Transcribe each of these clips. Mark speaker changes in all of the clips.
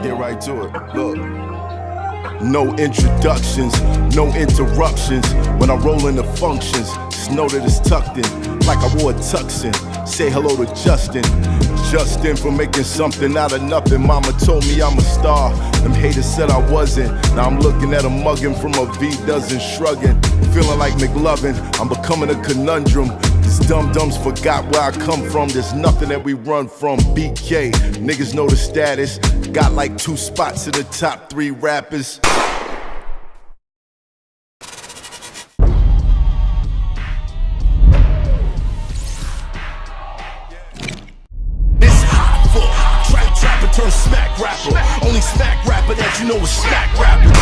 Speaker 1: get right to it. Look. No introductions, no interruptions. When I roll into functions, just know that it's tucked in, like I wore a tuxin. Say hello to Justin. Justin for making something out of nothing. Mama told me I'm a star. Them haters said I wasn't. Now I'm looking at a mugging from a V-dozen shrugging. Feeling like McLovin, I'm becoming a conundrum. These dum-dums forgot where I come from. There's nothing that we run from. BK, niggas know the status. Got like 2 spots in the top 3 rappers. It's hot for trapper turn smack rapper. Only smack rapper that you know is smack rapper.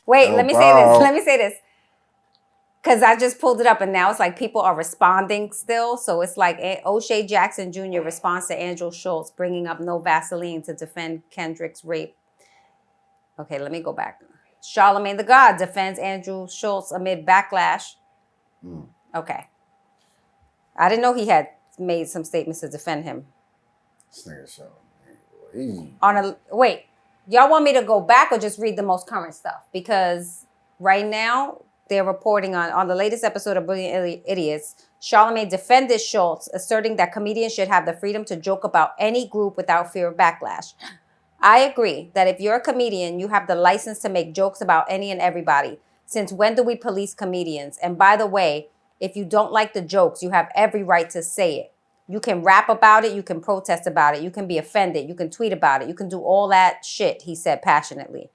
Speaker 2: Wait, let me say this. Because I just pulled it up and now it's like people are responding still. So it's like O'Shea Jackson Jr. responds to Andrew Schulz bringing up no Vaseline to defend Kendrick's rape. Okay, let me go back. Charlemagne the God defends Andrew Schulz amid backlash. Okay. I didn't know he had made some statements to defend him.
Speaker 3: This nigga Charlamagne.
Speaker 2: Wait, y'all want me to go back or just read the most current stuff? Because right now, they're reporting on the latest episode of Brilliant Idiots, Charlamagne defended Schulz, asserting that comedians should have the freedom to joke about any group without fear of backlash. I agree that if you're a comedian, you have the license to make jokes about any and everybody. Since when do we police comedians? And by the way, if you don't like the jokes, you have every right to say it. You can rap about it, you can protest about it, you can be offended, you can tweet about it, you can do all that shit, he said passionately.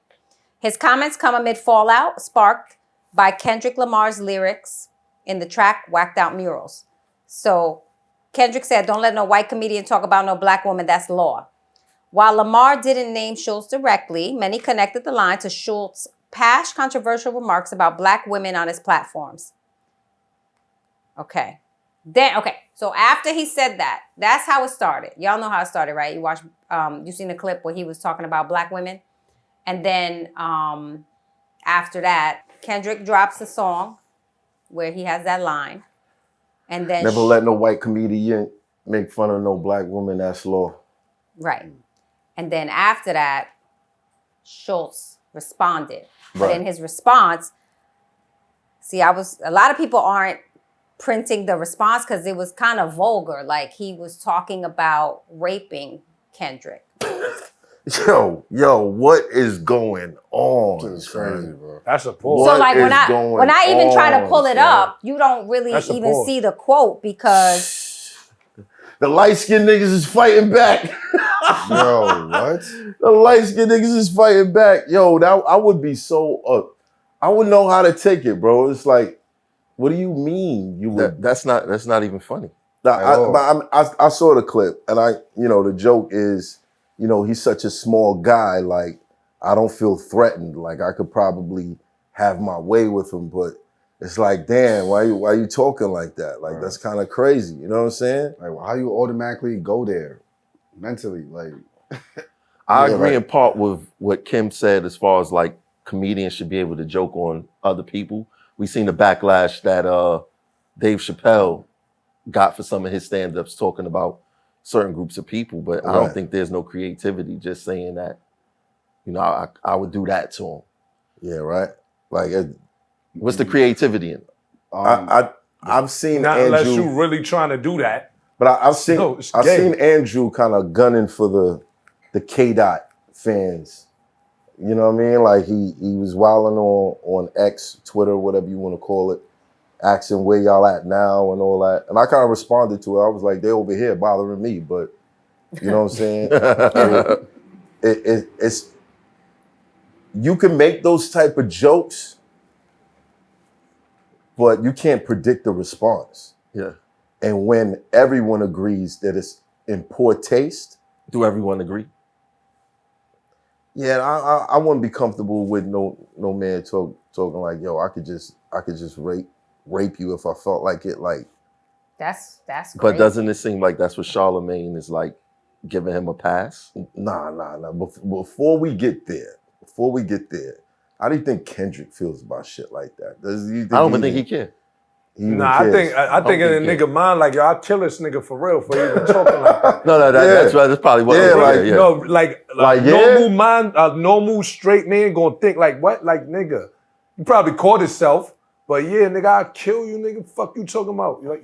Speaker 2: His comments come amid fallout sparked by Kendrick Lamar's lyrics in the track Whacked Out Murals. So Kendrick said, don't let no white comedian talk about no black woman, that's law. While Lamar didn't name Schulz directly, many connected the line to Schulz's past controversial remarks about black women on his platforms. Okay. So after he said that, that's how it started. Y'all know how it started, right? You watched, you seen the clip where he was talking about black women. And then after that, Kendrick drops a song where he has that line. And then
Speaker 4: never let no white comedian make fun of no black woman, that's law.
Speaker 2: Right. And then after that, Schulz responded. But
Speaker 4: Right.
Speaker 2: in his response, a lot of people aren't printing the response because it was kind of vulgar. Like he was talking about raping Kendrick.
Speaker 4: Yo, what is going on?
Speaker 3: This is crazy, bro.
Speaker 5: That's a pause.
Speaker 2: So like when I even try to pull it up, you don't really even see the quote because
Speaker 4: the light-skinned niggas is fighting back.
Speaker 3: Yo, what?
Speaker 4: The light-skinned niggas is fighting back. Yo, I would be so I wouldn't know how to take it, bro. It's like, what do you mean you would?
Speaker 6: That's not even funny.
Speaker 4: I saw the clip, and the joke is, he's such a small guy. Like, I don't feel threatened. Like, I could probably have my way with him, but it's like, damn, why you talking like that? Like, that's kind of crazy. You know what I'm saying?
Speaker 3: Like, how you automatically go there mentally? Like,
Speaker 6: I agree in part with what Kim said as far as like comedians should be able to joke on other people. We seen the backlash that Dave Chappelle got for some of his stand-ups talking about certain groups of people, but I don't think there's no creativity just saying that, I would do that to him.
Speaker 4: Yeah, right. Like,
Speaker 6: what's the creativity in it?
Speaker 4: I've seen
Speaker 5: Not
Speaker 4: Andrew,
Speaker 5: unless you really trying to do that.
Speaker 4: but I've seen Andrew kind of gunning for the K-Dot fans. You know what I mean? Like he was wilding on X, Twitter, whatever you want to call it, asking where y'all at now and all that. And I kind of responded to it. I was like, they over here bothering me, but you know what I'm saying? It's you can make those type of jokes, but you can't predict the response.
Speaker 6: Yeah.
Speaker 4: And when everyone agrees that it's in poor taste,
Speaker 6: Do everyone agree?
Speaker 4: yeah, I wouldn't be comfortable with no man talking like, yo, I could just rape you if I felt like it. Like,
Speaker 2: that's crazy.
Speaker 6: But doesn't it seem like that's what Charlamagne is like giving him a pass?
Speaker 4: nah. Before we get there, how do you think Kendrick feels about shit like that?
Speaker 6: I don't even think he cares.
Speaker 5: Nah, I think in a nigga mind, like, yo, I'll kill this nigga for real for even talking like that.
Speaker 6: No, that's right. That's probably what.
Speaker 5: No, like normal mind, normal straight man gonna think like, what? Like, nigga, you probably caught himself, but yeah, nigga, I'll kill you, nigga. Fuck you talking about? Like,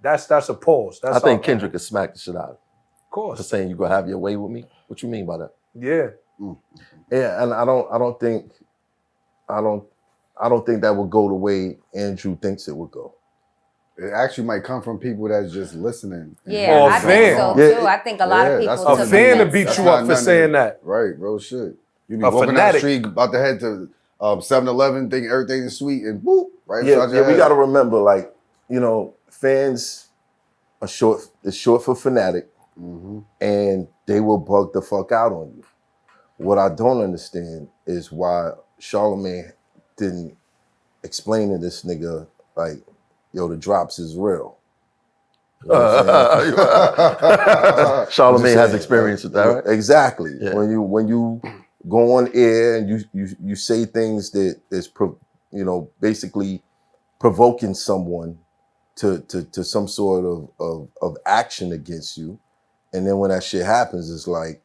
Speaker 5: that's a pause. That's
Speaker 6: I think Kendrick could smack the shit out of it.
Speaker 5: Of course.
Speaker 6: For saying you gonna have your way with me. What you mean by that?
Speaker 5: Yeah.
Speaker 4: Yeah, and I don't think that would go the way Andrew thinks it would go.
Speaker 3: It actually might come from people that's just listening.
Speaker 2: Yeah,
Speaker 5: Or
Speaker 2: I think so too. I think a lot of people
Speaker 5: a fan to beat you up for saying that.
Speaker 3: Right, bro, shit. You be
Speaker 5: A
Speaker 3: walking down
Speaker 5: fanatic.
Speaker 3: the street, about to head to 7-Eleven, thinking everything is sweet, and boop, right?
Speaker 4: Yeah, we got to remember, like, you know, fans are short for fanatic, and they will bug the fuck out on you. What I don't understand is why Charlemagne didn't explain to this nigga, like, yo, the drops is real. You know what I'm saying?
Speaker 6: Charlemagne has experience with that, right?
Speaker 4: Exactly.
Speaker 6: Yeah.
Speaker 4: When you go on air and you say things that is basically provoking someone to some sort of action against you, and then when that shit happens, it's like,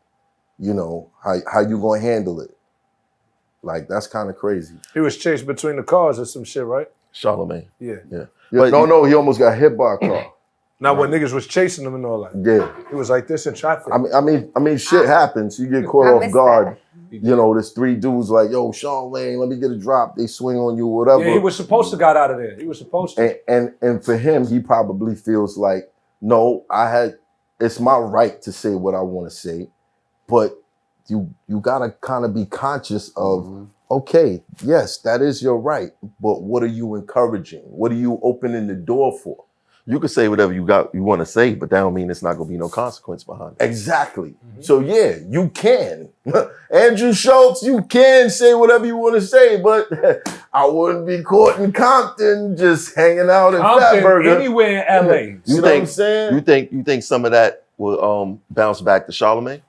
Speaker 4: you know, how you gonna handle it? Like, that's kind of crazy.
Speaker 5: He was chased between the cars or some shit, right?
Speaker 6: Charlemagne.
Speaker 5: Yeah.
Speaker 4: Yeah. No, he almost got hit by a car.
Speaker 5: Now when niggas was chasing him and all that.
Speaker 4: Yeah.
Speaker 5: It was like this in traffic.
Speaker 4: I mean, shit happens. You get caught off guard. You know, there's three dudes like, yo, Charlamagne, let me get a drop. They swing on you, whatever.
Speaker 5: Yeah, he was supposed to got out of there. He was supposed to.
Speaker 4: And for him, he probably feels like, no, it's my right to say what I want to say, but you gotta kind of be conscious of, okay, yes, that is your right, but what are you encouraging? What are you opening the door for?
Speaker 6: You can say whatever you want to say, but that don't mean it's not gonna be no consequence behind it.
Speaker 4: Exactly. So yeah, you can. Andrew Schulz, you can say whatever you want to say, but I wouldn't be caught in Compton just hanging out in Fatburger.
Speaker 5: Anywhere in LA.
Speaker 4: You know what I'm saying?
Speaker 6: You think some of that will bounce back to Charlemagne?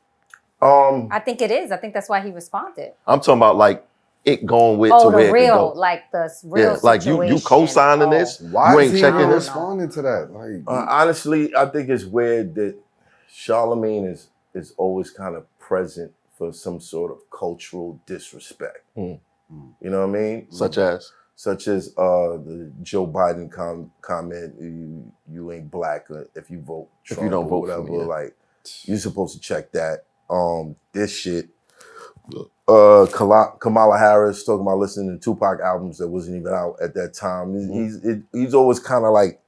Speaker 2: I think it is. I think that's why he responded.
Speaker 6: I'm talking about like it going with to
Speaker 2: Oh,
Speaker 6: where
Speaker 2: the
Speaker 6: it
Speaker 2: real,
Speaker 6: can go.
Speaker 2: like the real
Speaker 6: like you
Speaker 2: situation.
Speaker 6: co-signing this.
Speaker 3: Why
Speaker 6: You
Speaker 3: is
Speaker 6: ain't
Speaker 3: he
Speaker 6: checking
Speaker 3: not
Speaker 6: this.
Speaker 3: responding to that? Like,
Speaker 4: Honestly, I think it's weird that Charlemagne is always kind of present for some sort of cultural disrespect. You know what I mean?
Speaker 6: Such as
Speaker 4: the Joe Biden comment, you ain't black if you vote Trump,
Speaker 6: if you don't vote
Speaker 4: whatever.
Speaker 6: for me, yeah.
Speaker 4: Like, you're supposed to check that. This shit. Kamala Harris talking about listening to Tupac albums that wasn't even out at that time. He's always kind of like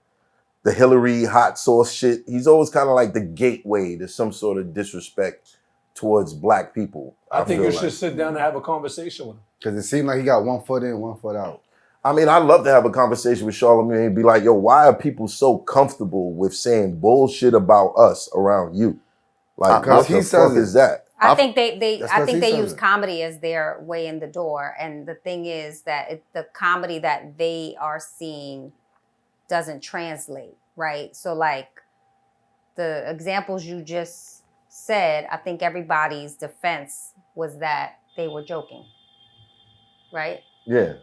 Speaker 4: the Hillary hot sauce shit. He's always kind of like the gateway to some sort of disrespect towards black people.
Speaker 5: I think you should sit down and have a conversation with him.
Speaker 3: because it seemed like he got 1 foot in, 1 foot out.
Speaker 4: I mean, I'd love to have a conversation with Charlamagne and be like, yo, why are people so comfortable with saying bullshit about us around you? Like, what the fuck is that?
Speaker 2: I think they
Speaker 3: he
Speaker 2: use
Speaker 3: says it.
Speaker 2: comedy as their way in the door, and the thing is that the comedy that they are seeing doesn't translate, right? So, like the examples you just said, I think everybody's defense was that they were joking, right?
Speaker 4: Yeah.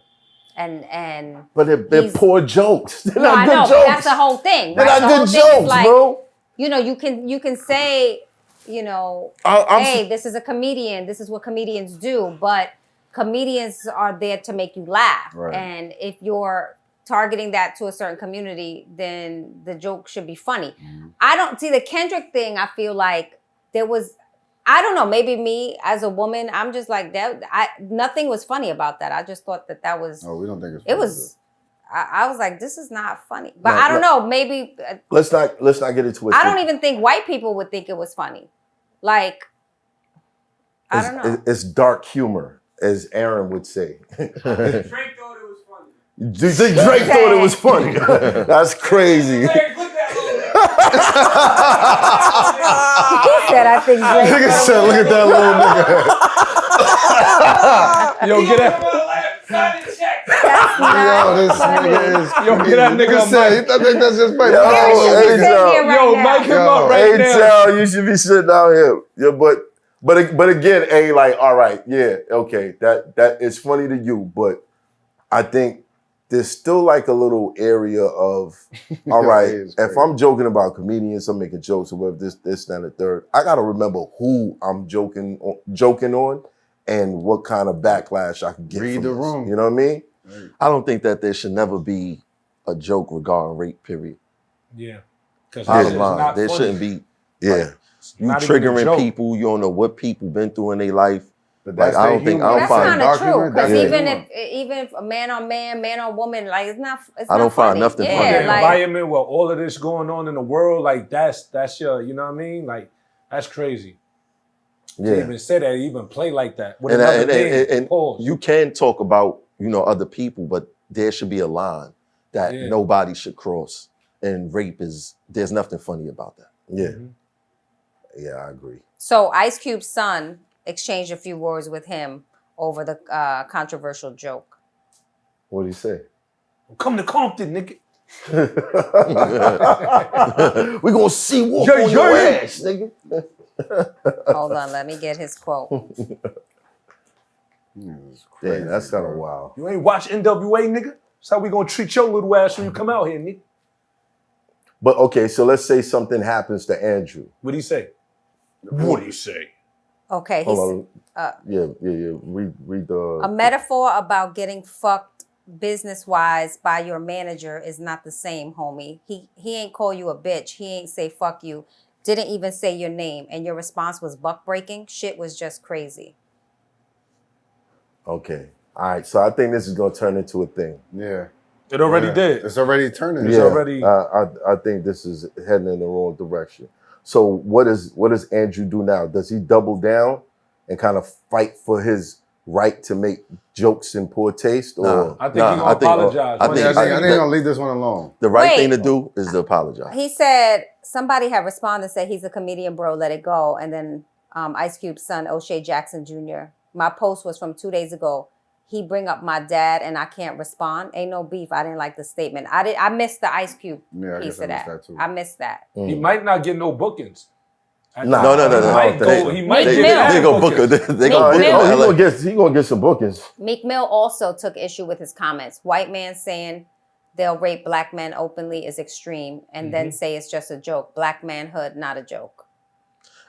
Speaker 2: And
Speaker 4: but they're poor jokes. They're not good
Speaker 2: but
Speaker 4: jokes.
Speaker 2: that's the whole thing.
Speaker 4: They're
Speaker 2: right?
Speaker 4: not
Speaker 2: The whole
Speaker 4: good
Speaker 2: thing is
Speaker 4: jokes,
Speaker 2: like,
Speaker 4: bro.
Speaker 2: you know, you can say, you know, hey, this is a comedian. This is what comedians do. But comedians are there to make you laugh.
Speaker 3: Right.
Speaker 2: And if you're targeting that to a certain community, then the joke should be funny. I don't see the Kendrick thing. I feel like there was, I don't know, maybe me as a woman, I'm just like that. Nothing was funny about that. I just thought that was.
Speaker 3: Oh, we don't think it's
Speaker 2: It
Speaker 3: funny,
Speaker 2: was. I was like, this is not funny. But I don't know. Maybe.
Speaker 4: Let's not get it twisted.
Speaker 2: I don't even think white people would think it was funny. Like, I don't know.
Speaker 4: It's dark humor, as Aaron would say.
Speaker 7: Drake thought it was funny.
Speaker 4: Do you think Drake thought it was funny? That's crazy.
Speaker 7: Hey, put that
Speaker 2: He said, I think Drake.
Speaker 3: Nigga said, look at that little nigga.
Speaker 5: Yo, get that.
Speaker 3: Yo, this nigga is.
Speaker 5: Yo, get that nigga on mic.
Speaker 3: I think that's just funny.
Speaker 5: Yo, mic him up right now.
Speaker 4: Tell you should be sitting down here. Yeah, but again, like, all right, yeah, okay, that is funny to you, but I think there's still like a little area of, all right, if I'm joking about comedians, I'm making jokes about this, that, and the third. I gotta remember who I'm joking on and what kind of backlash I can get
Speaker 3: Read
Speaker 4: from
Speaker 3: the
Speaker 4: this.
Speaker 3: room.
Speaker 4: You know what I mean?
Speaker 6: I don't think that there should never be a joke regarding rape, period.
Speaker 5: Yeah. Because
Speaker 6: Bottom line, there shouldn't be.
Speaker 4: Yeah.
Speaker 6: You
Speaker 5: not even a
Speaker 6: triggering
Speaker 5: joke.
Speaker 6: people, you don't know what people been through in their life.
Speaker 3: But
Speaker 6: Like, I don't think, I don't
Speaker 2: That's
Speaker 6: find,
Speaker 2: kind of true. Because
Speaker 3: Yeah.
Speaker 2: even if a man on man, man on woman, like it's not.
Speaker 6: I don't find
Speaker 2: funny.
Speaker 6: nothing
Speaker 2: yeah,
Speaker 6: funny.
Speaker 5: The
Speaker 2: like,
Speaker 5: environment where all of this going on in the world, like that's your, you know what I mean? Like that's crazy. To
Speaker 4: Yeah.
Speaker 5: even say that, even play like that. With
Speaker 6: and,
Speaker 5: another
Speaker 6: and,
Speaker 5: man,
Speaker 6: and
Speaker 5: pause.
Speaker 6: you can talk about, you know, other people, but there should be a line that
Speaker 5: Yeah.
Speaker 6: nobody should cross. And rape there's nothing funny about that.
Speaker 4: Yeah. Yeah, I agree.
Speaker 2: So Ice Cube's son exchanged a few words with him over the controversial joke.
Speaker 4: What did he say?
Speaker 5: Come to Compton, nigga.
Speaker 4: We're gonna see whoop
Speaker 5: Yeah,
Speaker 4: on your
Speaker 5: yeah.
Speaker 4: ass, nigga.
Speaker 2: Hold on, let me get his quote.
Speaker 4: Damn, that's kind of wild.
Speaker 5: You ain't watch NWA, nigga? That's how we gonna treat your little ass when you come out here, nigga.
Speaker 4: But okay, so let's say something happens to Andrew.
Speaker 5: What'd he say? What'd he say?
Speaker 2: Okay,
Speaker 4: Hold
Speaker 2: he's
Speaker 4: on. Yeah. Read the.
Speaker 2: a metaphor about getting fucked business-wise by your manager is not the same, homie. He ain't call you a bitch. He ain't say fuck you. Didn't even say your name. And your response was buck breaking. Shit was just crazy.
Speaker 4: Okay. All right. So I think this is gonna turn into a thing.
Speaker 3: Yeah.
Speaker 5: It already did.
Speaker 3: It's already turning.
Speaker 5: It's already-
Speaker 4: I think this is heading in the wrong direction. So what does Andrew do now? Does he double down and kind of fight for his right to make jokes in poor taste? Or
Speaker 6: Nah.
Speaker 5: I think he's gonna apologize.
Speaker 6: I
Speaker 3: I
Speaker 6: think-
Speaker 3: think they're gonna leave this one alone.
Speaker 6: The right
Speaker 2: Wait.
Speaker 6: thing to do is to apologize.
Speaker 2: He said somebody had responded and said he's a comedian, bro, let it go. And then Ice Cube's son, O'Shea Jackson Jr. My post was from 2 days ago. He bring up my dad and I can't respond. Ain't no beef. I didn't like the statement. I missed the Ice Cube
Speaker 3: Yeah, I
Speaker 2: piece
Speaker 3: guess I
Speaker 2: of
Speaker 3: missed
Speaker 2: that.
Speaker 3: that too.
Speaker 2: I missed that.
Speaker 5: He might not get no bookings.
Speaker 4: Nah.
Speaker 6: No.
Speaker 5: He might go. He might
Speaker 2: Meek
Speaker 5: get
Speaker 2: Mill.
Speaker 6: They
Speaker 5: mad
Speaker 6: go book
Speaker 5: bookings.
Speaker 6: They go
Speaker 2: Meek
Speaker 6: book
Speaker 2: Mill.
Speaker 6: in LA.
Speaker 4: he gonna get some bookings.
Speaker 2: Meek Mill also took issue with his comments. White man saying they'll rape black men openly is extreme, and then say it's just a joke. Black manhood, not a joke.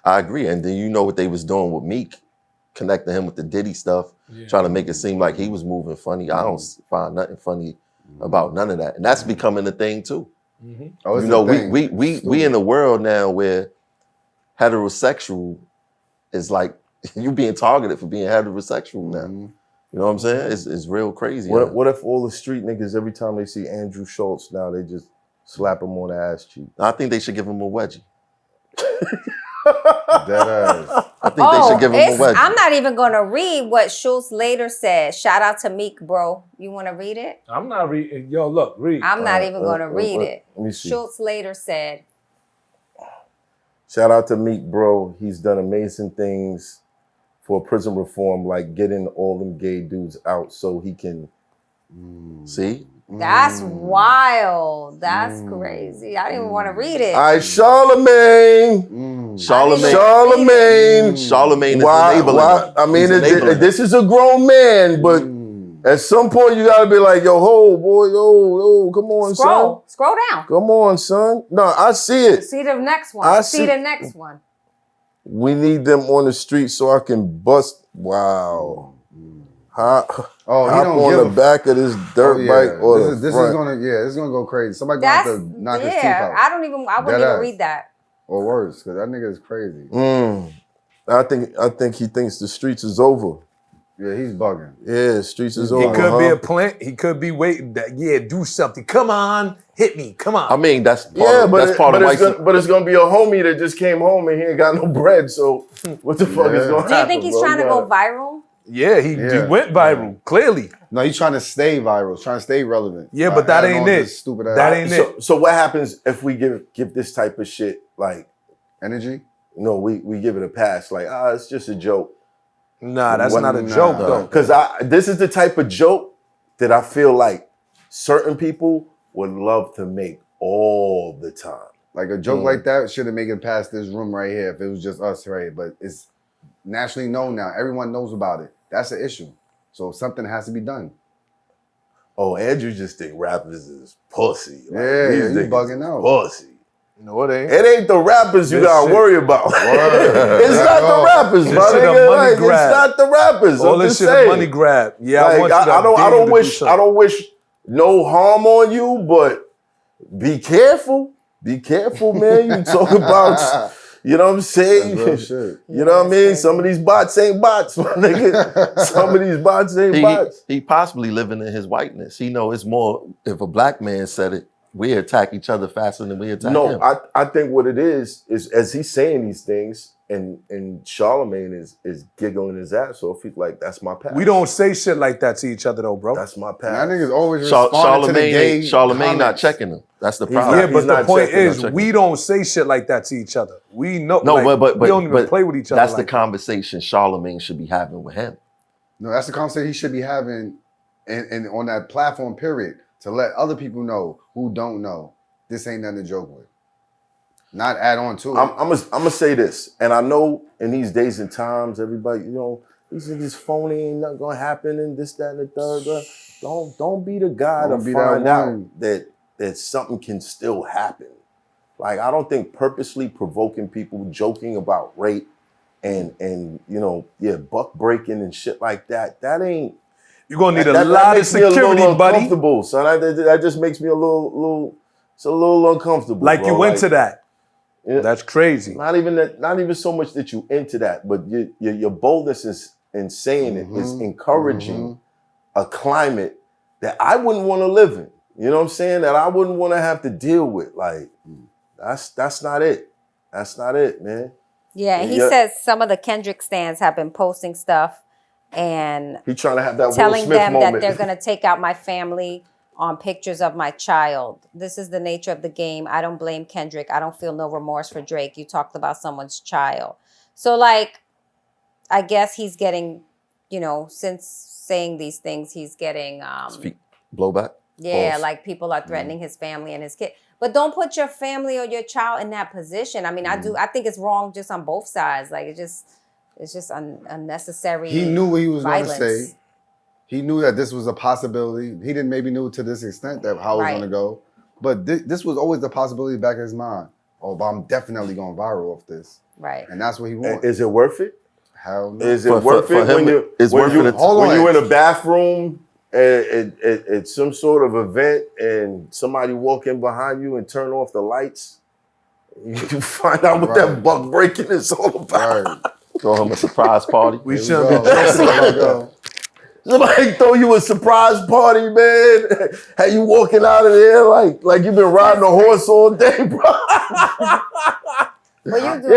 Speaker 6: I agree. And then you know what they was doing with Meek, connecting him with the Diddy stuff, trying to make it seem like he was moving funny. I don't find nothing funny about none of that. And that's becoming a thing too.
Speaker 3: Oh, it's
Speaker 6: You know,
Speaker 3: a thing.
Speaker 6: we in a world now where heterosexual is like you being targeted for being heterosexual now. You know what I'm saying? It's real crazy.
Speaker 4: What if all the street niggas, every time they see Andrew Schulz now, they just slap him on the ass cheek?
Speaker 6: I think they should give him a wedgie.
Speaker 3: Dead ass.
Speaker 6: I think they should give him a wedgie.
Speaker 2: I'm not even going to read what Schulz later said. Shout out to Meek, bro. You want to read it?
Speaker 5: I'm not reading. Yo, look, read.
Speaker 2: I'm not even going to read it.
Speaker 4: Let me see.
Speaker 2: Schulz later said,
Speaker 4: Shout out to Meek, bro. He's done amazing things for prison reform, like getting all them gay dudes out so he can.
Speaker 6: See?
Speaker 2: that's wild. That's crazy. I didn't even want to read it.
Speaker 4: All right, Charlemagne.
Speaker 6: Charlamagne is enabling.
Speaker 4: I mean,
Speaker 6: He's enabling
Speaker 4: this is a grown man, but at some point you gotta be like, yo, ho, boy, yo, come on, son.
Speaker 2: Scroll down.
Speaker 4: Come on, son. No, I see it.
Speaker 2: See the next one.
Speaker 4: I
Speaker 2: see
Speaker 4: see-
Speaker 2: the next one.
Speaker 4: We need them on the street so I can bust. Wow. Hop
Speaker 3: Oh, he don't
Speaker 4: on
Speaker 3: give
Speaker 4: the
Speaker 3: a
Speaker 4: back of this dirt bike or
Speaker 3: this
Speaker 4: the
Speaker 3: is, this
Speaker 4: front.
Speaker 3: is gonna this is gonna go crazy. Somebody gonna
Speaker 2: That's
Speaker 3: have to knock his teeth out.
Speaker 2: I wouldn't
Speaker 3: Dead
Speaker 2: even
Speaker 3: ass.
Speaker 2: read that.
Speaker 3: Or worse, because that nigga is crazy.
Speaker 4: I think he thinks the streets is over.
Speaker 3: Yeah, he's bugging.
Speaker 4: Yeah, streets is
Speaker 5: He
Speaker 4: over.
Speaker 5: could be
Speaker 4: huh?
Speaker 5: a plant. He could be waiting. Do something. Come on, hit me. Come on.
Speaker 6: I mean, that's part
Speaker 4: Yeah,
Speaker 6: of,
Speaker 4: but
Speaker 6: that's part of white
Speaker 4: but it's gonna be a homie that just came home and he ain't got no bread. So what the fuck is gonna happen?
Speaker 2: Do you think he's
Speaker 4: bro?
Speaker 2: trying to go viral?
Speaker 5: Yeah, he went viral. Clearly.
Speaker 3: No, he's trying to stay viral, trying to stay relevant.
Speaker 5: Yeah, but that
Speaker 3: Adding
Speaker 5: ain't
Speaker 3: on
Speaker 5: it.
Speaker 3: this Stupid ass
Speaker 5: That ain't it.
Speaker 4: So what happens if we give this type of shit like
Speaker 3: energy.
Speaker 4: no, we give it a pass like it's just a joke.
Speaker 5: Nah, that's
Speaker 4: What-
Speaker 5: not a
Speaker 3: nah.
Speaker 5: joke though.
Speaker 4: Because this is the type of joke that I feel like certain people would love to make all the time.
Speaker 3: Like a joke like that shouldn't make it past this room right here if it was just us right here. But it's nationally known now. Everyone knows about it. That's an issue. So something has to be done.
Speaker 4: oh, Andrew just think rappers is pussy. Like,
Speaker 3: Yeah,
Speaker 4: these
Speaker 3: he's
Speaker 4: niggas
Speaker 3: bugging
Speaker 4: is
Speaker 3: out.
Speaker 4: Pussy.
Speaker 5: No, it ain't.
Speaker 4: It ain't the rappers you
Speaker 5: This
Speaker 4: gotta
Speaker 5: shit-
Speaker 4: worry about. It's not the rappers,
Speaker 5: This
Speaker 4: my
Speaker 5: shit a
Speaker 4: nigga.
Speaker 5: money
Speaker 4: Like,
Speaker 5: grab.
Speaker 4: it's not the rappers.
Speaker 5: All
Speaker 4: I'm
Speaker 5: this
Speaker 4: just
Speaker 5: shit a
Speaker 4: saying.
Speaker 5: money grab. Yeah,
Speaker 4: Like,
Speaker 5: I want you to
Speaker 4: I don't wish no harm on you, but be careful. Be careful, man. You talk about, you know what I'm saying?
Speaker 3: That's real shit.
Speaker 4: You know what I mean? Some of these bots ain't bots, my nigga. Some of these bots ain't bots.
Speaker 6: He possibly living in his whiteness. He know it's more, if a black man said it, we attack each other faster than we attack him.
Speaker 4: No, I think what it is as he's saying these things, and Charlemagne is giggling his ass off. He's like, that's my path.
Speaker 5: We don't say shit like that to each other though, bro.
Speaker 4: That's my
Speaker 3: That
Speaker 4: path.
Speaker 3: nigga's always responding to the gay
Speaker 6: Charlemagne not
Speaker 3: comments.
Speaker 6: checking him. That's the
Speaker 4: He's
Speaker 6: problem.
Speaker 5: Yeah,
Speaker 4: not-
Speaker 5: but the
Speaker 4: not
Speaker 5: point
Speaker 4: checking,
Speaker 5: is,
Speaker 6: checking.
Speaker 5: we don't say shit like that to each other. We know.
Speaker 6: No,
Speaker 5: like,
Speaker 6: but
Speaker 5: we don't even
Speaker 6: but
Speaker 5: play with each other.
Speaker 6: That's
Speaker 5: like
Speaker 6: the
Speaker 5: that.
Speaker 6: conversation Charlemagne should be having with him.
Speaker 3: No, that's the conversation he should be having and on that platform, period, to let other people know who don't know. This ain't nothing to joke with. Not add on to it.
Speaker 4: I'm gonna say this, and I know in these days and times, everybody, you know, these niggas phony, ain't nothing gonna happen, and this, that, and the third. Don't be the guy
Speaker 3: Don't
Speaker 4: to
Speaker 3: be that
Speaker 4: find out
Speaker 3: one.
Speaker 4: that something can still happen. Like, I don't think purposely provoking people, joking about rape, and you know, buck breaking and shit like that. That ain't.
Speaker 5: You're gonna need
Speaker 4: that
Speaker 5: a lot of
Speaker 4: makes me a
Speaker 5: security,
Speaker 4: little
Speaker 5: buddy.
Speaker 4: uncomfortable, son. That just makes me a little. It's a little uncomfortable.
Speaker 5: Like
Speaker 4: bro.
Speaker 5: you into that.
Speaker 4: Yeah.
Speaker 5: That's crazy.
Speaker 4: Not even so much that you into that, but your boldness is in saying it is encouraging a climate that I wouldn't want to live in. You know what I'm saying? That I wouldn't want to have to deal with. Like, that's not it. That's not it, man.
Speaker 2: Yeah, and he says some of the Kendrick stans have been posting stuff and
Speaker 4: He trying to have that Will
Speaker 2: telling
Speaker 4: Smith
Speaker 2: them
Speaker 4: moment.
Speaker 2: that they're going to take out my family on pictures of my child. This is the nature of the game. I don't blame Kendrick. I don't feel no remorse for Drake. You talked about someone's child. So, like, I guess he's getting, you know, since saying these things, he's getting...
Speaker 6: Speak blowback.
Speaker 2: Yeah,
Speaker 6: False.
Speaker 2: like people are threatening his family and his kid. But don't put your family or your child in that position. I mean, I think it's wrong just on both sides. Like, it's just unnecessary.
Speaker 3: He knew what he was going to
Speaker 2: violence.
Speaker 3: say. He knew that this was a possibility. He didn't maybe know to this extent that how it was going to go. But this was always the possibility back in his mind. Oh, but I'm definitely going viral off this.
Speaker 2: Right.
Speaker 3: And that's what he wants.
Speaker 4: Is it worth it?
Speaker 3: Hell no.
Speaker 4: Is it
Speaker 6: For
Speaker 4: worth it
Speaker 6: him,
Speaker 4: when
Speaker 6: it's worth it.
Speaker 4: you're in a bathroom at some sort of event and somebody walk in behind you and turn off the lights? You find out what that buck breaking is all about.
Speaker 3: Right.
Speaker 6: Throw him a surprise party.
Speaker 5: We
Speaker 3: Here
Speaker 5: shouldn't
Speaker 3: we
Speaker 5: be
Speaker 3: go.
Speaker 5: dressing
Speaker 3: Here we
Speaker 5: like that.
Speaker 3: go.
Speaker 4: Somebody throw you a surprise party, man. How you walking out of there like you've been riding a horse all day, bro?
Speaker 2: Well, you do.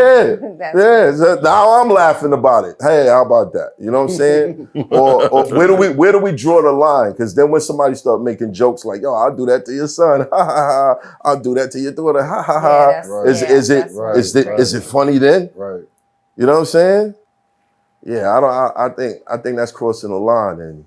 Speaker 4: Yeah. So now I'm laughing about it. Hey, how about that? You know what I'm saying? or where do we draw the line? Because then when somebody start making jokes like, "Yo, I'll do that to your son," ha ha ha, I'll do that to your daughter, ha ha ha. Is it funny then?
Speaker 3: Right.
Speaker 4: You know what I'm saying? Yeah, I think that's crossing the line, and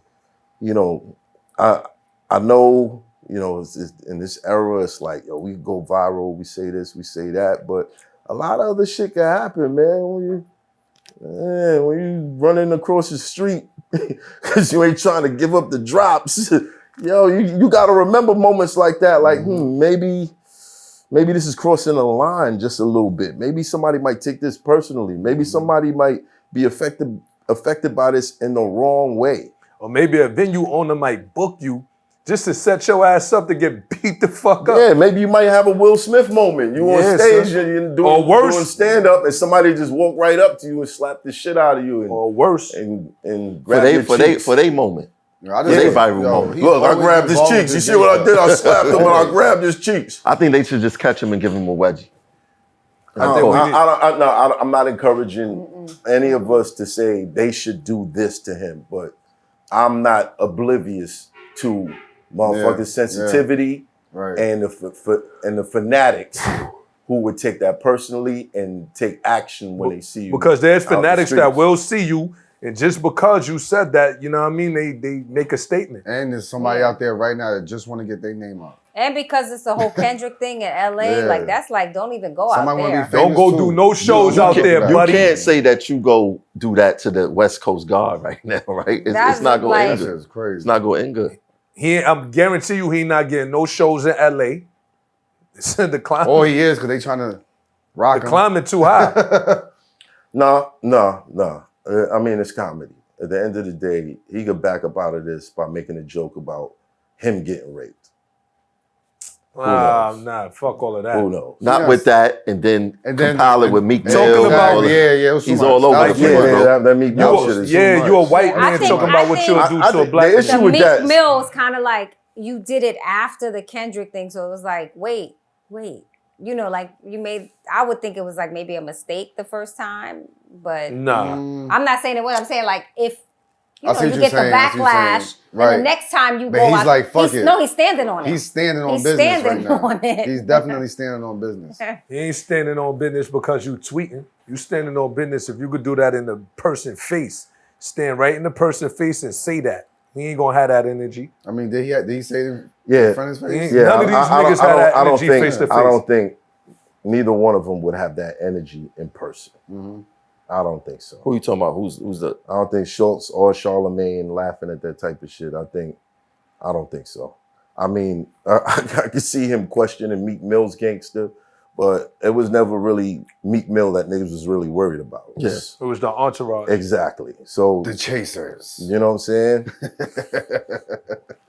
Speaker 4: you know, I know, you know, it's in this era, it's like, yo, we go viral, we say this, we say that, but a lot of other shit can happen, man. When you running across the street because you ain't trying to give up the drops, yo, you got to remember moments like that. Like, maybe this is crossing the line just a little bit. Maybe somebody might take this personally. Maybe somebody might be affected by this in the wrong way.
Speaker 5: Or maybe a venue owner might book you just to set your ass up to get beat the fuck up.
Speaker 4: Yeah, maybe you might have a Will Smith moment. You on stage
Speaker 5: son.
Speaker 4: and you're
Speaker 5: Or worse.
Speaker 4: doing stand up, and somebody just walk right up to you and slap the shit out of you,
Speaker 5: Or worse.
Speaker 4: and grab your cheeks.
Speaker 6: For they moment.
Speaker 3: Yo,
Speaker 6: They viral moment.
Speaker 3: he's
Speaker 4: Look, I
Speaker 3: always
Speaker 4: grabbed his
Speaker 3: involved
Speaker 4: cheeks.
Speaker 3: in
Speaker 4: You see what I did? I slapped him, and I
Speaker 3: Always.
Speaker 4: grabbed his cheeks.
Speaker 6: I think they should just catch him and give him a wedgie.
Speaker 4: I'm not encouraging any of us to say they should do this to him, but I'm not oblivious to motherfucking sensitivity
Speaker 3: Right.
Speaker 4: and the fanatics who would take that personally and take action when they see you.
Speaker 5: Because there's
Speaker 4: out in the
Speaker 5: fanatics that
Speaker 4: streets.
Speaker 5: will see you, and just because you said that, you know what I mean, they make a statement.
Speaker 3: And there's somebody out there right now that just want to get their name out.
Speaker 2: And because it's a whole Kendrick thing in LA,
Speaker 3: Yeah.
Speaker 2: like that's like, don't even go
Speaker 3: Somebody
Speaker 2: out
Speaker 3: wanna be
Speaker 2: there.
Speaker 5: Don't go
Speaker 3: famous
Speaker 5: do
Speaker 3: too.
Speaker 5: no shows out there,
Speaker 6: You
Speaker 5: buddy.
Speaker 6: can't say that you go do that to the West Coast Guard right now, right?
Speaker 2: That's
Speaker 6: It's not going
Speaker 2: like-
Speaker 6: to
Speaker 3: That
Speaker 6: end good.
Speaker 3: shit's crazy.
Speaker 6: It's not going to end good.
Speaker 5: I'm guarantee you he not getting no shows in LA. The climate.
Speaker 3: Oh, he is, because they trying to rock
Speaker 5: the
Speaker 3: him.
Speaker 5: climate too high.
Speaker 4: No. I mean, it's comedy. At the end of the day, he could back up out of this by making a joke about him getting raped.
Speaker 5: Nah, fuck all of that.
Speaker 4: Who knows?
Speaker 6: Not with that, and then compile it with Meek Mill.
Speaker 5: Talking about
Speaker 6: he's all over the place, bro.
Speaker 4: That Meek Mill shit is too much.
Speaker 5: You a white man talking about what you'll do to a black
Speaker 4: man.
Speaker 2: The Meek Mill's kind of like, you did it after the Kendrick thing, so it was like, wait. You know, like I would think it was like maybe a mistake the first time, but
Speaker 5: nah.
Speaker 2: I'm not saying it was. I'm saying like if you get the backlash,
Speaker 3: right.
Speaker 2: and the next time you
Speaker 3: but
Speaker 2: go
Speaker 3: he's
Speaker 2: out,
Speaker 3: like, fuck it.
Speaker 2: No, he's standing on it.
Speaker 3: He's standing on business right now. He's definitely standing on business.
Speaker 5: He ain't standing on business because you tweeting. You standing on business if you could do that in the person's face. Stand right in the person's face and say that. He ain't gonna have that energy.
Speaker 3: I mean, did he say it in front of his face?
Speaker 4: Yeah,
Speaker 5: none of these niggas have that energy face to face.
Speaker 4: I don't think neither one of them would have that energy in person.
Speaker 3: Mm-hmm.
Speaker 4: I don't think so.
Speaker 6: Who you talking about? Who's the?
Speaker 4: I don't think Schulz or Charlemagne laughing at that type of shit. I don't think so. I mean, I could see him questioning Meek Mill's gangster, but it was never really Meek Mill that niggas was really worried about. It
Speaker 5: was the entourage.
Speaker 4: Exactly. So
Speaker 3: the chasers.
Speaker 4: You know what I'm saying?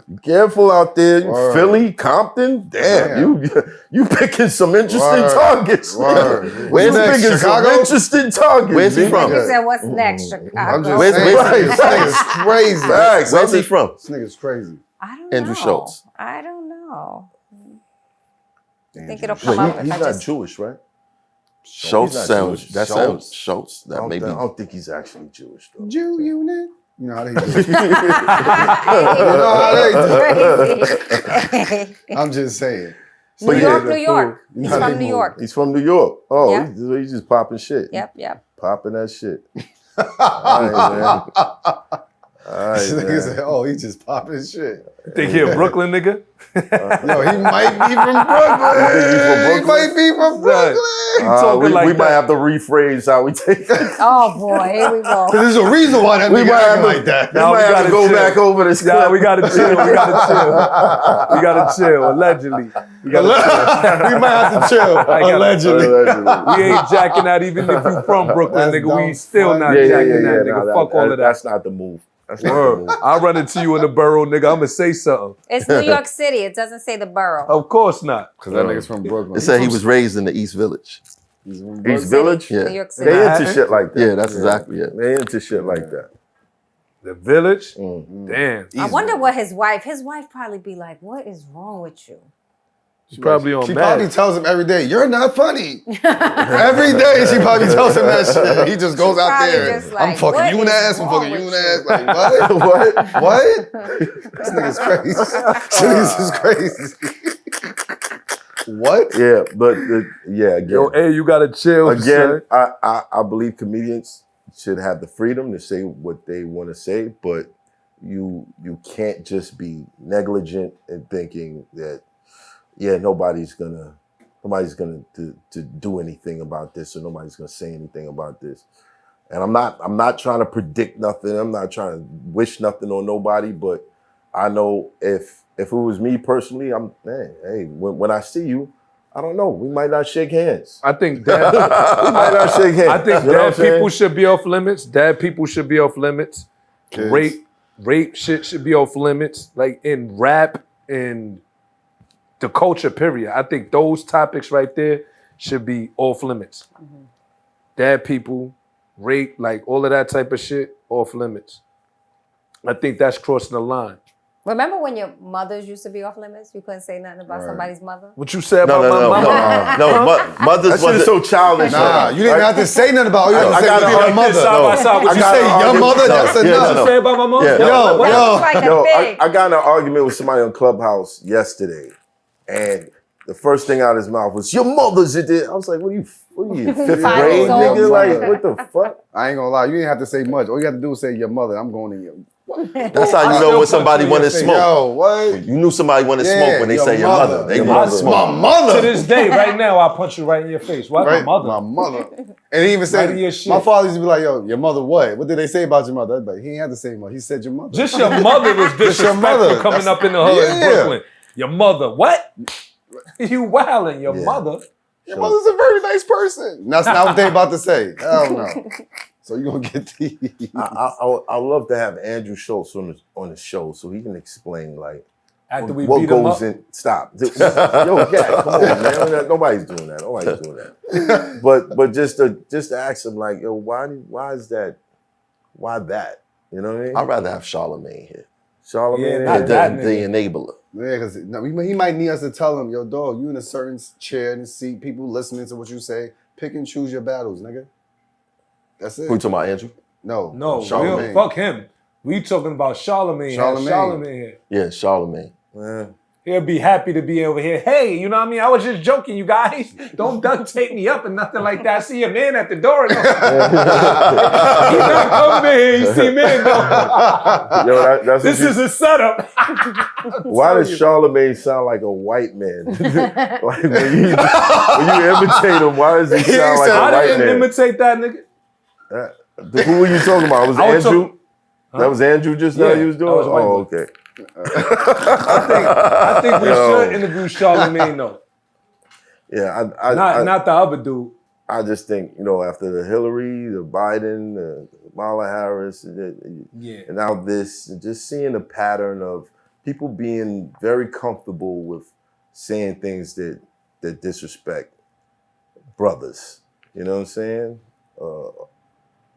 Speaker 4: Be careful out there,
Speaker 3: Word.
Speaker 4: Philly, Compton. Damn, you picking some interesting targets.
Speaker 6: Where's
Speaker 4: next? Chicago? Some interesting targets.
Speaker 6: Where's he from?
Speaker 2: He said, "What's next, Chicago?"
Speaker 3: I'm just saying, this nigga's crazy.
Speaker 6: Where's he from?
Speaker 3: This nigga's crazy.
Speaker 2: I don't know.
Speaker 6: Andrew Schulz.
Speaker 2: I don't know. I think
Speaker 3: Andrew.
Speaker 2: it'll come up.
Speaker 4: He's not Jewish, right?
Speaker 6: Schulz
Speaker 4: He's not
Speaker 6: sounds.
Speaker 4: Jewish.
Speaker 6: That sounds Schulz. That maybe.
Speaker 4: I don't think he's actually Jewish though.
Speaker 3: Jew unit. You know how they do it. You know how they do it. I'm just saying.
Speaker 2: New York. He's from New York.
Speaker 4: He's from New York. Oh,
Speaker 2: Yep.
Speaker 4: he's just popping shit.
Speaker 2: Yep.
Speaker 4: Popping that shit. All right, man.
Speaker 3: This nigga said, "Oh, he just popping shit."
Speaker 5: Think he a Brooklyn nigga?
Speaker 3: Yo, he might be from Brooklyn. He might be from Brooklyn.
Speaker 4: We might have to rephrase how we take it.
Speaker 2: Oh boy, here we go.
Speaker 3: There's a reason why that nigga acting like that.
Speaker 4: We might have to go back over this.
Speaker 5: Nah, we gotta chill. We gotta chill. Allegedly. We
Speaker 3: might have to chill. Allegedly.
Speaker 5: We ain't jacking that even if you from Brooklyn, nigga. We still not jacking that, nigga. Fuck all of that.
Speaker 4: That's not the move.
Speaker 5: I'll run into you in the borough, nigga. I'm gonna say something.
Speaker 2: It's New York City. It doesn't say the borough.
Speaker 5: Of course not.
Speaker 3: Because that nigga's from Brooklyn.
Speaker 6: It said he was raised in the East Village.
Speaker 4: East Village?
Speaker 6: Yeah.
Speaker 2: New York City.
Speaker 4: They into shit like that.
Speaker 6: Yeah, that's exactly it.
Speaker 4: They into shit like that.
Speaker 5: The Village?
Speaker 4: Mm-hmm.
Speaker 5: Damn.
Speaker 2: I wonder what his wife probably be like, what is wrong with you?
Speaker 5: She's probably on
Speaker 3: She
Speaker 5: mad.
Speaker 3: probably tells him every day, "You're not funny." Every day she probably tells him that shit. He just goes out there.
Speaker 2: Just
Speaker 3: I'm
Speaker 2: like,
Speaker 3: fucking
Speaker 2: what
Speaker 3: you in the
Speaker 2: is
Speaker 3: ass. I'm
Speaker 2: wrong
Speaker 3: fucking you in
Speaker 2: with
Speaker 3: the ass. Like what? What? This nigga's crazy. This nigga's crazy. What?
Speaker 4: Yeah, but again.
Speaker 5: Yo, hey, you gotta chill.
Speaker 4: Again, I believe comedians should have the freedom to say what they want to say, but you can't just be negligent in thinking that nobody's gonna to do anything about this, or nobody's gonna say anything about this. And I'm not trying to predict nothing. I'm not trying to wish nothing on nobody, but I know if it was me personally, when I see you, I don't know, we might not shake hands.
Speaker 5: I think that
Speaker 4: we might not shake hands.
Speaker 5: I think dead people should be off limits. Dead people should be off limits.
Speaker 3: Kids.
Speaker 5: Rape shit should be off limits. Like in rap and the culture, period. I think those topics right there should be off limits.
Speaker 2: Mm-hmm.
Speaker 5: Dead people, rape, like all of that type of shit, off limits. I think that's crossing the line.
Speaker 2: Remember when your mothers used to be off limits? You couldn't say nothing about somebody's mother?
Speaker 5: What you said about my mother?
Speaker 6: No, mothers
Speaker 4: That shit is so childish.
Speaker 3: Nah, you didn't have to say nothing about it. You
Speaker 4: I
Speaker 3: say
Speaker 4: gotta
Speaker 3: your
Speaker 4: argue
Speaker 3: mother.
Speaker 5: side by side. What
Speaker 3: You
Speaker 5: you
Speaker 3: say
Speaker 5: gotta
Speaker 3: your
Speaker 5: argue.
Speaker 3: mother, that's
Speaker 5: What
Speaker 3: enough.
Speaker 5: you say about my mom?
Speaker 4: Yeah.
Speaker 3: Yo.
Speaker 2: Like
Speaker 4: Yo,
Speaker 2: a pig.
Speaker 4: I got in an argument with somebody on Clubhouse yesterday, and the first thing out of his mouth was, "Your mother's a dick." I was like, "What are you fifth
Speaker 2: 5
Speaker 4: grade,
Speaker 2: years old.
Speaker 4: nigga? Like, what the fuck?"
Speaker 3: I ain't gonna lie, you didn't have to say much. All you have to do is say your mother. I'm going to
Speaker 6: That's how you know when somebody want to smoke.
Speaker 3: Yo, what?
Speaker 6: You knew somebody want to smoke when they say your mother. They want to smoke.
Speaker 3: My mother.
Speaker 5: To this day, right now, I'll punch you right in your face. What?
Speaker 3: Right?
Speaker 5: My mother.
Speaker 3: My mother. And he even said, my father used to be like, yo, your mother what? What did they say about your mother? I'd be like, he ain't had to say much. He said your mother.
Speaker 5: Just your mother was disrespectful coming up in the hood in Brooklyn. Your mother, what? You wildin', your mother.
Speaker 3: Your mother's a very nice person. That's not what they about to say. Hell no. So you gonna get these.
Speaker 4: I love to have Andrew Schulz on the show so he can explain like
Speaker 5: after we
Speaker 4: what
Speaker 5: beat him
Speaker 4: goes
Speaker 5: up.
Speaker 4: in. Stop. Yo, yeah, come on, man. Nobody's doing that. Nobody's doing that. But just to ask him like, yo, why is that? Why that? You know what I mean?
Speaker 6: I'd rather have Charlamagne here.
Speaker 4: Charlamagne,
Speaker 6: the enabler.
Speaker 3: Yeah, because he might need us to tell him, yo, dog, you in a certain chair in the seat, people listening to what you say, pick and choose your battles, nigga. That's it.
Speaker 6: Who you talking about, Andrew?
Speaker 3: No,
Speaker 5: Charlamagne. Fuck him. We talking about Charlamagne. Charlamagne here.
Speaker 6: Yeah, Charlamagne.
Speaker 5: He'll be happy to be over here. Hey, you know what I mean? I was just joking, you guys. Don't duct tape me up and nothing like that. I see a man at the door. He's not coming in here. You see men though.
Speaker 4: Yo, that's
Speaker 5: this is a setup.
Speaker 4: Why does Charlamagne sound like a white man? Like when you imitate him, why does he sound like a white man?
Speaker 5: I didn't imitate that nigga.
Speaker 4: Who were you talking about? Was it Andrew? That was Andrew just now you was doing? Oh, okay.
Speaker 5: I think we should interview Charlamagne though.
Speaker 4: Yeah,
Speaker 5: not the other dude.
Speaker 4: I just think, after the Hillary, the Biden, the Kamala Harris, and now this, and just seeing a pattern of people being very comfortable with saying things that disrespect brothers. You know what I'm saying?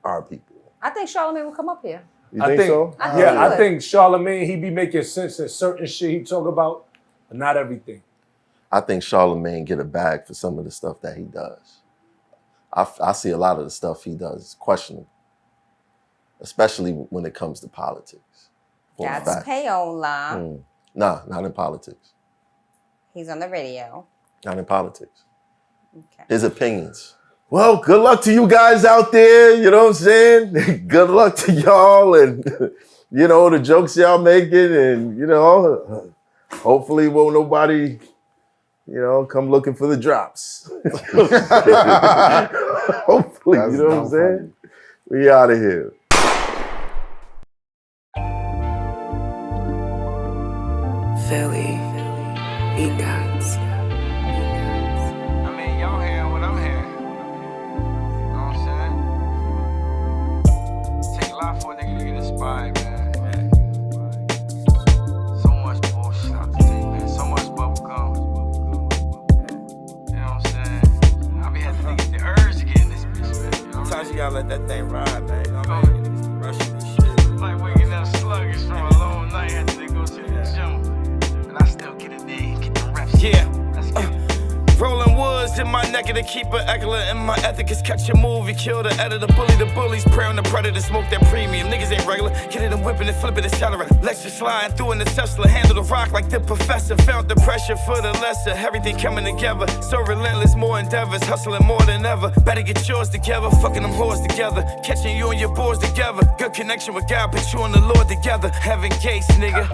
Speaker 4: Our people.
Speaker 2: I think Charlamagne will come up here.
Speaker 4: You think so?
Speaker 5: I think Charlamagne, he be making sense in certain shit he talk about, but not everything.
Speaker 6: I think Charlamagne get a bag for some of the stuff that he does. I see a lot of the stuff he does is questionable, especially when it comes to politics.
Speaker 2: That's payola.
Speaker 6: Nah, not in politics.
Speaker 2: He's on the radio.
Speaker 6: Not in politics.
Speaker 2: Okay.
Speaker 6: His opinions.
Speaker 4: Well, good luck to you guys out there. You know what I'm saying? Good luck to y'all and, the jokes y'all making and, hopefully won't nobody, come looking for the drops. Hopefully, you know what I'm saying? We out of here.
Speaker 8: Philly, BEATZ.
Speaker 7: Y'all hearing what I'm hearing. You know what I'm saying? Take a lot for a nigga to get inspired, man. So much bullshit out the thing, man. So much bubble gum. You know what I'm saying? I be having to get the urge to get in this bitch, man. You know
Speaker 8: Sometimes you gotta let that thing ride, man. You know what I mean? Rushing this shit.
Speaker 7: like waking up sluggish from a long night after they go to the gym. And I still get in there and get the reps.
Speaker 8: Yeah.
Speaker 7: Let's get it.
Speaker 8: Rolling woods in my neck of the keeper, Eckler, and my ethic is catch a move. You kill the editor, bully the bullies, prey on the predator, smoke that premium. Niggas ain't regular, get it and whipping and flipping, accelerator. Lecture sliding through in the Tesla, handle the rock like the professor. Felt the pressure for the lesser, everything coming together. So relentless, more endeavors, hustling more than ever. Better get yours together, fucking them whores together. Catching you and your boys together. Good connection with God, put you and the Lord together. Heaven gates, nigga.